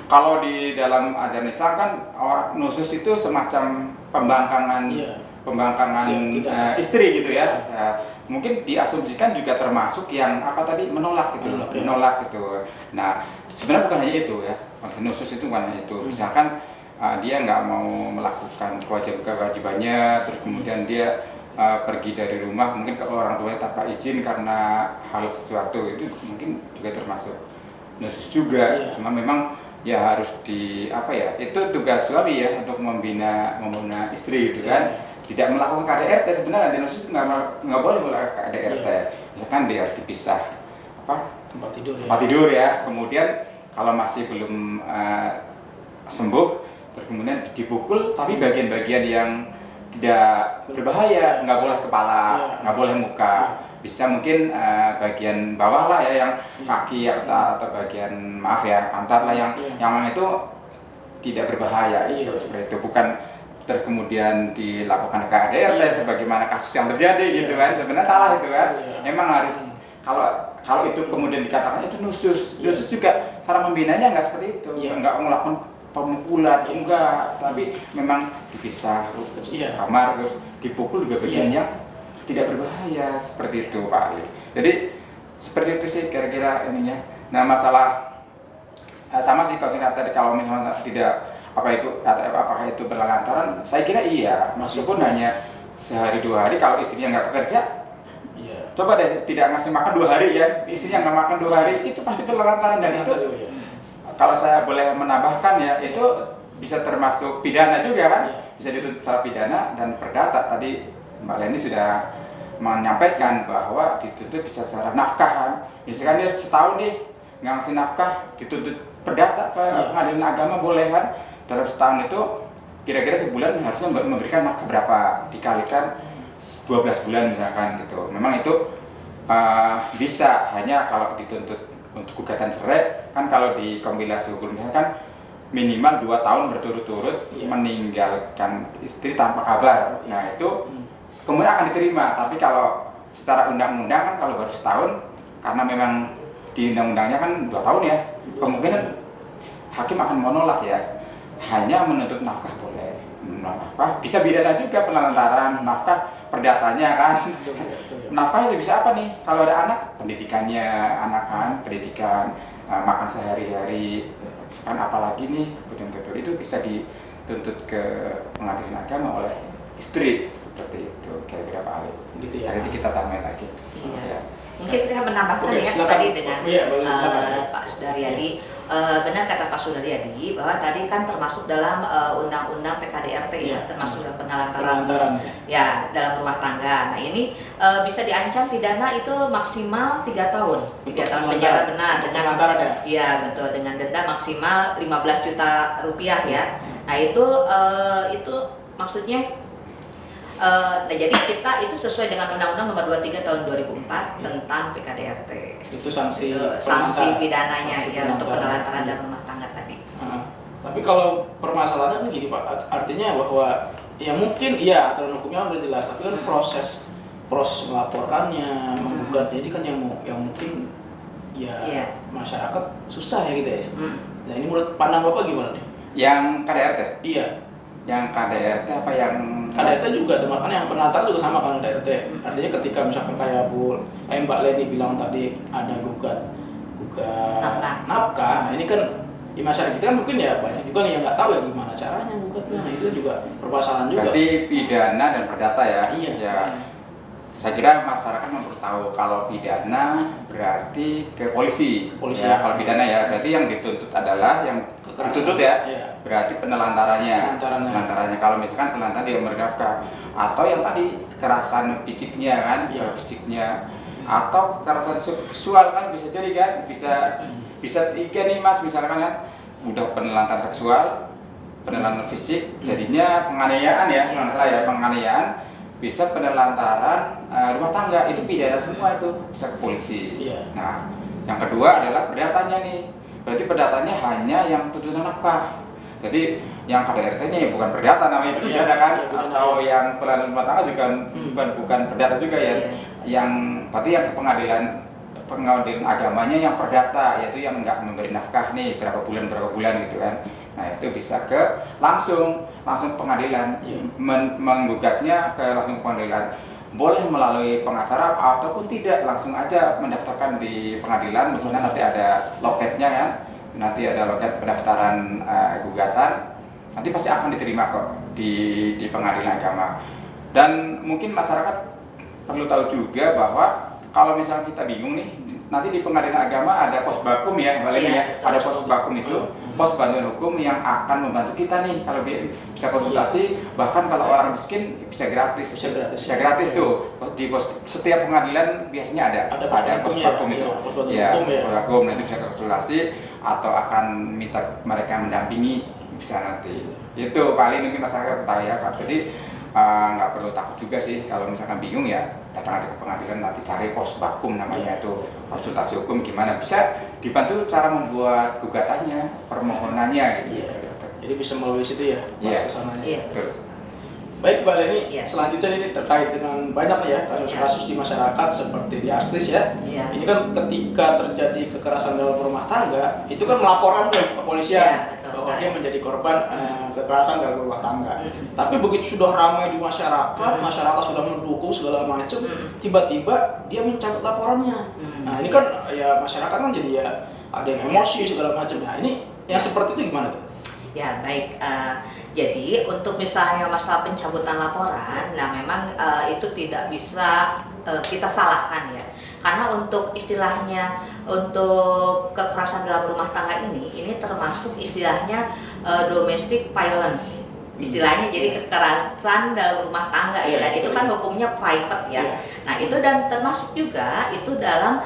Kalau di dalam ajaran Islam kan orang nusus itu semacam pembangkangan pembangkangan istri gitu ya. Ya. Mungkin diasumsikan juga termasuk yang apa tadi menolak gitu, menolak gitu. Nah sebenarnya bukan hanya itu ya, maksud nusus itu bukan hanya itu. Misalkan dia nggak mau melakukan kewajibannya, terus kemudian dia pergi dari rumah, mungkin ke orang tuanya tanpa izin karena hal sesuatu, itu mungkin juga termasuk nusus juga. Cuma memang ya harus di apa ya, itu tugas suami ya untuk membina istri gitu kan. Tidak melakukan KDRT sebenarnya di nusus nggak boleh melakukan KDRT. Misalkan dia harus dipisah tempat tidur ya. Kemudian kalau masih belum sembuh, terus kemudian dipukul, tapi bagian-bagian yang tidak berbahaya, nggak boleh kepala, nggak boleh muka, bisa mungkin bagian bawah lah ya, yang kaki atau bagian maaf ya pantat lah yang itu tidak berbahaya itu seperti itu, bukan terus kemudian dilakukan KDRT sebagaimana kasus yang terjadi gitu kan, sebenarnya salah itu kan. Memang harus kalau itu kemudian dikatakan itu nusus juga cara membinanya nggak seperti itu, nggak melakukan pemukulan enggak, tapi memang dipisah kamar, terus dipukul juga bagian yang tidak berbahaya seperti itu Pak Ali. Jadi seperti itu sih kira-kira ininya. Nah masalah sama sih kalau misalnya tidak apakah itu berlantaran, saya kira iya, meskipun hanya sehari 2 hari. Kalau istrinya nggak bekerja, coba deh tidak ngasih makan 2 hari ya, istrinya nggak makan 2 hari, itu pasti berlantaran. Dan itu kalau saya boleh menambahkan ya, itu bisa termasuk pidana juga kan, bisa dituntut secara pidana dan perdata. Tadi Mbak Leni sudah menyampaikan bahwa dituntut bisa secara nafkahan. Misalkan dia setahun nih nggak ngasih nafkah, dituntut perdata ke pengadilan agama boleh kan. Dalam setahun itu kira-kira sebulan harusnya memberikan nafkah berapa, dikalikan 12 bulan misalkan gitu. Memang itu bisa, hanya kalau dituntut untuk gugatan cerai kan, kalau di kompilasi hukumnya kan minimal 2 tahun berturut-turut meninggalkan istri tanpa kabar. Nah itu kemudian akan diterima. Tapi kalau secara undang-undang kan kalau baru setahun, karena memang di undang-undangnya kan 2 tahun ya, kemungkinan hakim akan menolak ya. Hanya menuntut nafkah boleh, nafkah bisa pidana juga, penelantaran nafkah perdatanya kan. Nafkah itu bisa apa nih? Kalau ada anak, pendidikannya anak kan, pendidikan, makan sehari-hari kan, apalagi nih kebutuhan itu bisa dituntut ke pengadilan agama oleh istri seperti itu, kira-kira Pak Ali. Gitu ya. Nanti kita tambahin lagi. Iya. Mungkin kita menambahkan tadi dengan Pak Sudaryadi. Benar kata Pak Sudaryadi bahwa tadi kan termasuk dalam undang-undang PKDRT ya, termasuk dalam penelantaran ya dalam rumah tangga. Nah ini bisa diancam pidana itu maksimal 3 tahun, 3 tahun penjara, benar, dengan ya betul, dengan denda maksimal 15 juta rupiah ya. Nah itu maksudnya nah, jadi kita itu sesuai dengan Undang-Undang Nomor 23 Tahun 2004 tentang PKDRT. Itu sanksi pidananya ya untuk penelantaran dalam rumah tangga tadi. Tapi kalau permasalahannya kan gini Pak, artinya bahwa ya mungkin iya aturan hukumnya udah jelas, tapi kan proses melaporkannya, menggugatnya ini kan yang mungkin ya masyarakat susah ya gitu ya. Nah ini menurut pandang Bapak gimana nih? Yang KDRT? Iya. Yang KDRT apa yang KDRT juga, makanya yang penelantaran juga sama kan KDRT. Artinya ketika misalkan kayak Mbak Leni bilang tadi ada gugat nafkah. Nah ini kan di masyarakat kita kan mungkin ya banyak juga yang nggak tahu ya gimana caranya gugatnya. Nah itu juga permasalahan juga. Berarti pidana dan perdata ya? Iya. Ya. Saya kira masyarakat perlu tahu kalau pidana berarti ke polisi. Ya, kalau pidana ya berarti yang dituntut adalah yang dituntut ya. Berarti penelantarannya. Kalau misalkan penelantaran tidak memberi nafkah, atau yang tadi kekerasan fisiknya kan, fisiknya, atau kekerasan seksual kan bisa jadi kan, bisa 3 nih Mas, misalkan kan udah penelantaran seksual, penelantaran fisik, jadinya penganiayaan ya, penganiayaan, bisa penelantaran rumah tangga, itu pidana semua, itu bisa ke polisi. Nah, yang kedua adalah perdatanya nih. Berarti perdatanya hanya yang tuntutan nafkah. Jadi yang KDRT-nya ya bukan perdata namanya, itu pidana kan, atau yang penelantaran rumah tangga juga bukan perdata juga ya. Yang berarti yang ke pengadilan pengadilan agamanya yang perdata, yaitu yang nggak memberi nafkah nih berapa bulan gitu kan. Nah itu bisa ke langsung pengadilan, menggugatnya ke langsung pengadilan. Boleh melalui pengacara ataupun tidak, langsung aja mendaftarkan di pengadilan. Misalnya nanti ada loketnya kan, nanti ada loket pendaftaran gugatan, nanti pasti akan diterima kok di pengadilan agama. Dan mungkin masyarakat perlu tahu juga bahwa kalau misalnya kita bingung nih, nanti di pengadilan agama ada pos bakum ya, ada pos bakum itu, pos bantuan hukum yang akan membantu kita nih kalau bisa konsultasi, bahkan kalau orang miskin bisa gratis tuh. Di pos setiap pengadilan biasanya ada pos bakum itu, pos bakum nanti bisa konsultasi atau akan minta mereka mendampingi, bisa nanti. Itu paling mungkin masyarakat tahu ya Pak. Jadi nggak perlu takut juga sih kalau misalkan bingung ya, datang aja ke pengadilan, nanti cari pos bakum namanya itu, konsultasi hukum gimana, bisa dibantu cara membuat gugatannya, permohonannya gitu. Jadi bisa melalui situ ya, mas kesananya. Baik Mbak Leni, selanjutnya ini terkait dengan banyak ya kasus-kasus di masyarakat seperti di artis ya. Ini kan ketika terjadi kekerasan dalam rumah tangga, itu kan melaporkan ke kepolisian bahwa dia menjadi korban kekerasan dalam rumah tangga. Tapi begitu sudah ramai di masyarakat sudah mendukung segala macam, tiba-tiba dia mencabut laporannya. Nah ini kan ya masyarakat kan jadi ya ada yang emosi segala macam. Nah ini yang seperti itu gimana tuh? Ya baik, jadi untuk misalnya masalah pencabutan laporan, nah memang itu tidak bisa kita salahkan ya, karena untuk istilahnya untuk kekerasan dalam rumah tangga ini termasuk istilahnya domestic violence istilahnya, jadi kekerasan dalam rumah tangga ya, dan itu kan hukumnya private ya. Nah itu dan termasuk juga itu dalam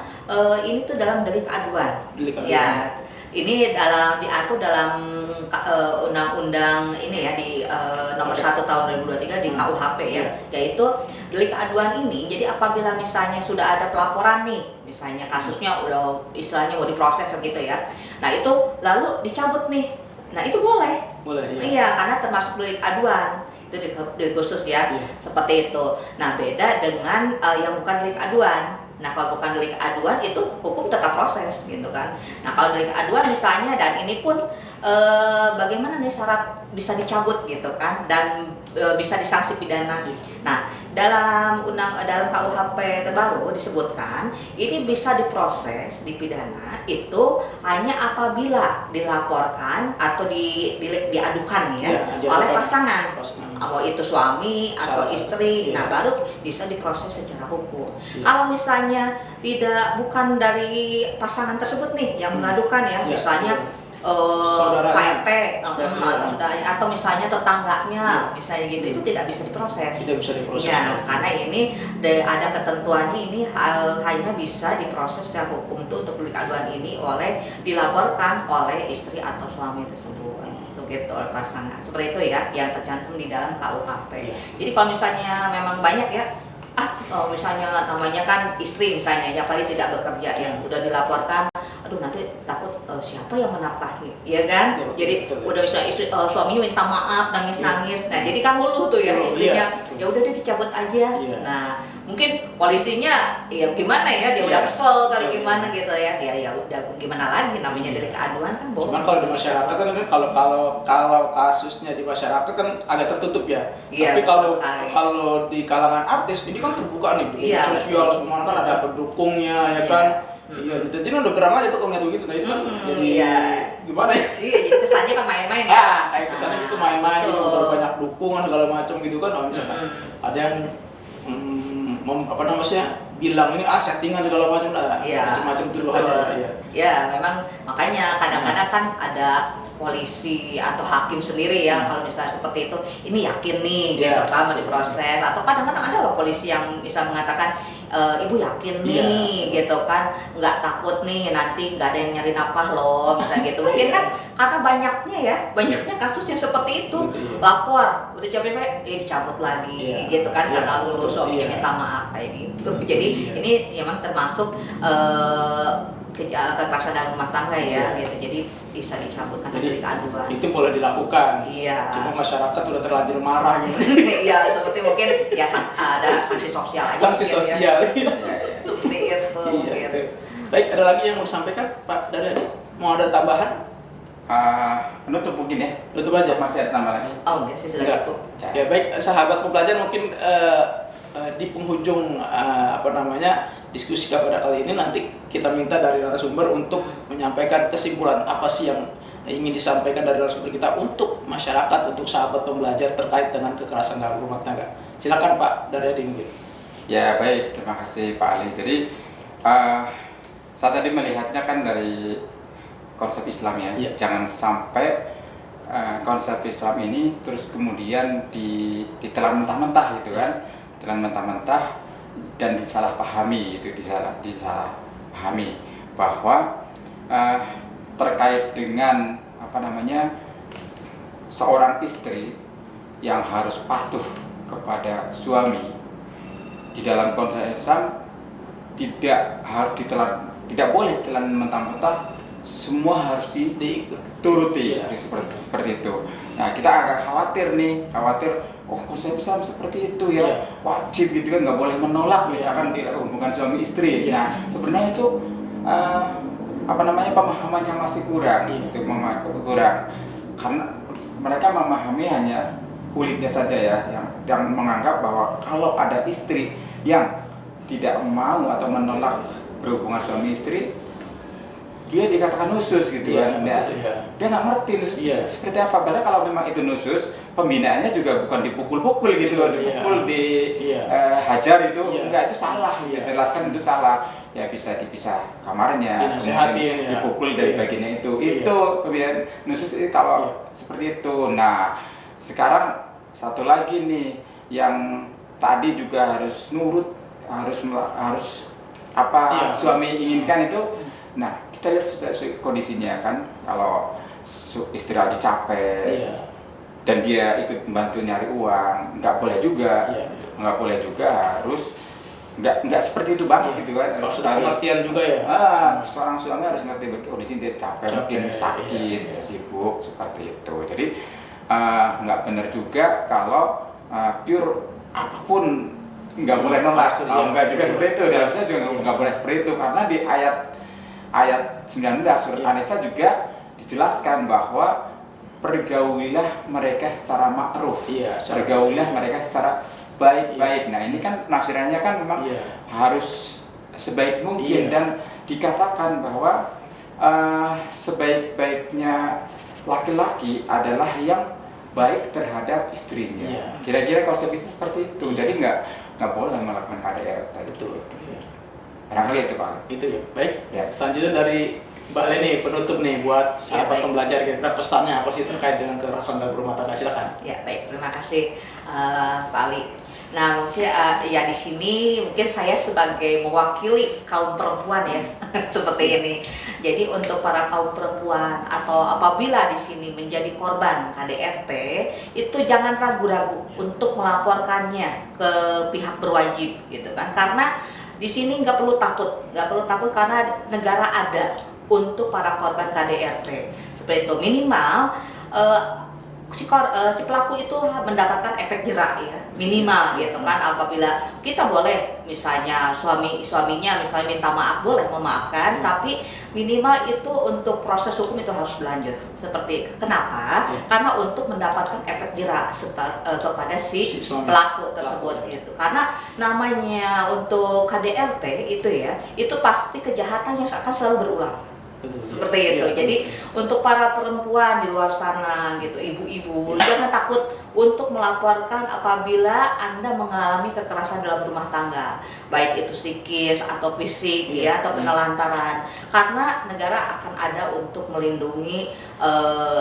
ini tuh dalam delik aduan ya. Ini diatur dalam undang-undang ini ya di nomor 1 tahun 2023 di KUHP ya, yaitu delik aduan ini. Jadi apabila misalnya sudah ada pelaporan nih, misalnya kasusnya udah istilahnya mau diproses gitu ya, nah itu lalu dicabut nih, nah itu boleh iya, karena termasuk delik aduan, itu delik khusus ya, seperti itu. Nah beda dengan yang bukan delik aduan. Nah kalau bukan delik aduan itu hukum tetap proses gitu kan. Nah kalau delik aduan misalnya, dan ini pun bagaimana nih syarat bisa dicabut gitu kan, dan bisa disanksi pidana. Nah dalam KUHP terbaru disebutkan ini bisa diproses di pidana itu hanya apabila dilaporkan atau diadukan ya oleh pasangan, mau itu suami atau istri. Nah baru bisa diproses secara hukum. Kalau misalnya bukan dari pasangan tersebut nih yang mengadukan ya, misalnya KRT atau misalnya tetangganya, misalnya gitu, itu tidak bisa diproses. Ya, karena ini ada ketentuannya, ini hanya bisa diproses secara hukum tuh untuk delik aduan ini dilaporkan oleh istri atau suami tersebut, begitu, oleh pasangan. Seperti itu ya, yang tercantum di dalam KUHP. Jadi kalau misalnya memang banyak ya, misalnya namanya kan istri misalnya ya paling tidak bekerja ya, udah dilaporkan, aduh nanti takut siapa yang menafkahi, ya kan? Jadi udah bisa suaminya minta maaf, nangis-nangis. Nah jadi kan luluh tuh ya istrinya, ya udah deh dicabut aja. Nah mungkin polisinya ya gimana ya, dia udah kesel kali gimana gitu ya, ya udah gimana lagi, namanya dari keaduan kan bohong. Cuman kalau di masyarakat kan kalau kasusnya di masyarakat kan agak tertutup ya. Tapi kalau di kalangan artis ini kan terbuka nih, di sosial semua kan ada pendukungnya ya kan. Iya, jadi udah geram aja tuh kalau ngeliat begitu. Nah itu kan jadi gimana ya? Iya, jadi kesannya kan main-main ya. Kayak kesannya itu main-main gitu, banyak dukungan segala macam gitu kan. Kalau misalkan ada yang bilang ini settingan segala macam lah, macam-macam tuduhan ya. Ya, memang makanya kadang-kadang kan ada polisi atau hakim sendiri ya, kalau misalnya seperti itu, ini yakin nih gitu kan mau diproses, atau kadang-kadang ada loh polisi yang bisa mengatakan ibu yakin nih gitu kan, nggak takut nih nanti nggak ada yang nyari nafkah loh, misalnya gitu. Mungkin kan karena banyaknya kasus yang seperti itu, lapor udah capek dicabut lagi gitu kan, karena lulus suaminya minta maaf kayak gitu. Jadi ini memang termasuk kekerasan dalam rumah tangga ya, gitu. Jadi bisa dicabut karena delik aduan. Itu boleh dilakukan. Iya. Cuma masyarakat udah terlanjur marah gitu. Iya, seperti mungkin ya ada sanksi sosial aja. Sanksi sosial. Seperti itu mungkin. Baik, ada lagi yang mau disampaikan Pak Daryadi? Mau ada tambahan? Penutup mungkin ya. Tutup aja. Masih ada tambah lagi? Oh enggak sih, sudah cukup. Ya baik, sahabat pembelajar, mungkin di penghujung diskusi pada kali ini nanti kita minta dari narasumber untuk menyampaikan kesimpulan apa sih yang ingin disampaikan dari narasumber kita untuk masyarakat, untuk sahabat pembelajar terkait dengan kekerasan dalam rumah tangga. Silakan Pak Daryadi mungkin. Ya baik, terima kasih Pak Ali. Jadi saya tadi melihatnya kan dari konsep Islam ya. Jangan sampai konsep Islam ini terus kemudian ditelan mentah-mentah gitu kan, ditelan mentah-mentah dan disalahpahami gitu, disalahpahami bahwa terkait dengan seorang istri yang harus patuh kepada suami di dalam konsep Islam tidak boleh ditelan mentah-mentah, semua harus dituruti seperti itu. Nah, kita agak khawatir, konsep Islam seperti itu ya, wajib gitu kan, nggak boleh menolak misalkan di hubungan suami istri. Nah, sebenarnya itu pemahamannya masih kurang, karena mereka memahami hanya kulitnya saja ya, yang menganggap bahwa kalau ada istri yang tidak mau atau menolak berhubungan suami istri, dia dikatakan nusus gitu kan. Dia nggak ngerti nusus seperti apa. Padahal kalau memang itu nusus, pembinaannya juga bukan dipukul-pukul gitu loh, dipukul, dihajar itu enggak, itu salah. Jelaskan itu salah. Ya bisa dipisah kamarnya, dipukul dari bagiannya itu. Itu pembinaan nusus kalau seperti itu. Nah, sekarang satu lagi nih yang tadi juga harus nurut, harus suami inginkan itu. Nah, kita lihat kondisinya kan, kalau istri lagi capek dan dia ikut membantu nyari uang, nggak boleh juga harus nggak seperti itu banget gitu kan. Harus pengertian juga ya. Seorang suami harus ngerti kondisi dia capek, mungkin sakit, sibuk seperti itu. Jadi nggak benar juga kalau pure apapun nggak boleh nolak. Nggak juga seperti itu. Dalam saya juga nggak boleh seperti itu, karena di ayat 19 surat An-Nisa juga dijelaskan bahwa pergaulilah mereka secara ma'ruf, pergaulilah mereka secara baik-baik. Nah, ini kan nafsirannya kan memang harus sebaik mungkin, dan dikatakan bahwa sebaik-baiknya laki-laki adalah yang baik terhadap istrinya. Kira-kira konsep itu seperti itu. Jadi nggak boleh melakukan KDRT. Betul. Barangkali itu Pak. Itu ya. Baik. Selanjutnya dari Mbak Leni, penutup nih buat sahabat pembelajar, kira-kira pesannya apa sih terkait dengan kekerasan dalam rumah tangga? Silakan. Ya baik, terima kasih Pak Ali. Nah mungkin ya di sini mungkin saya sebagai mewakili kaum perempuan ya seperti ini. Jadi untuk para kaum perempuan atau apabila di sini menjadi korban KDRT, itu jangan ragu-ragu untuk melaporkannya ke pihak berwajib gitu kan. Karena di sini nggak perlu takut karena negara ada untuk para korban KDRT. Seperti itu, minimal si pelaku itu mendapatkan efek jerak ya, minimal gitu kan. Apabila kita boleh misalnya suaminya misalnya minta maaf, boleh memaafkan, tapi minimal itu untuk proses hukum itu harus berlanjut. Seperti kenapa? Karena untuk mendapatkan efek jerak kepada si pelaku tersebut gitu. Karena namanya untuk KDRT itu ya, itu pasti kejahatan yang akan selalu berulang. Seperti itu. Jadi untuk para perempuan di luar sana gitu, ibu-ibu, jangan takut untuk melaporkan apabila Anda mengalami kekerasan dalam rumah tangga, baik itu psikis atau fisik ya, atau penelantaran. Karena negara akan ada untuk melindungi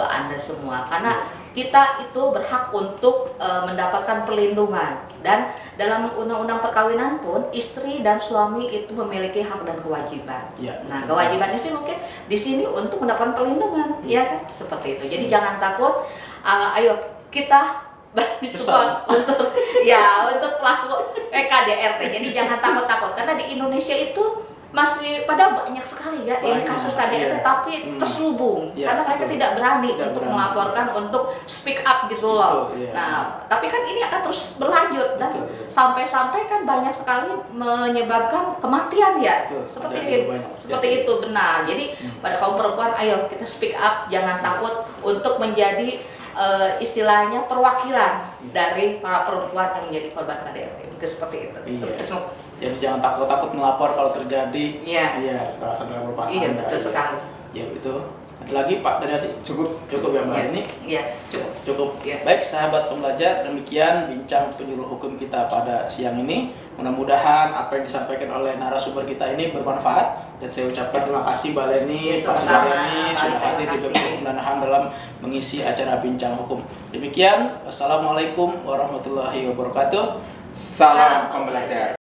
Anda semua. Karena kita itu berhak untuk mendapatkan perlindungan, dan dalam undang-undang perkawinan pun istri dan suami itu memiliki hak dan kewajiban. Nah, kewajiban istri mungkin di sini untuk mendapatkan perlindungan, ya kan? Seperti itu. Jadi jangan takut. Ayo kita untuk pelaku KDRT. Jadi jangan takut-takut, karena di Indonesia itu masih pada banyak sekali ya ini kasus KDRT tapi terselubung karena mereka tidak berani untuk melaporkan, untuk speak up gitu loh. Nah, tapi kan ini akan terus berlanjut dan sampai-sampai kan banyak sekali menyebabkan kematian ya. Seperti itu benar. Jadi pada kaum perempuan, ayo kita speak up, jangan takut untuk menjadi istilahnya perwakilan dari para perempuan yang menjadi korban KDRT. Mungkin seperti itu. Jadi jangan takut-takut melapor kalau terjadi. Kekerasan dalam rumah tangga. Iya, betul sekali. Ya itu. Ada lagi Pak dari adik? Cukup ya Mbak ini? Iya, cukup. Baik sahabat pembelajar, demikian bincang penyuluh hukum kita pada siang ini. Mudah-mudahan apa yang disampaikan oleh narasumber kita ini bermanfaat, dan saya ucapkan terima kasih Mbak Leni, Pak Sudaryadi sudah hadir di BEM dalam mengisi acara bincang hukum. Demikian, wassalamualaikum warahmatullahi wabarakatuh. Salam pembelajar.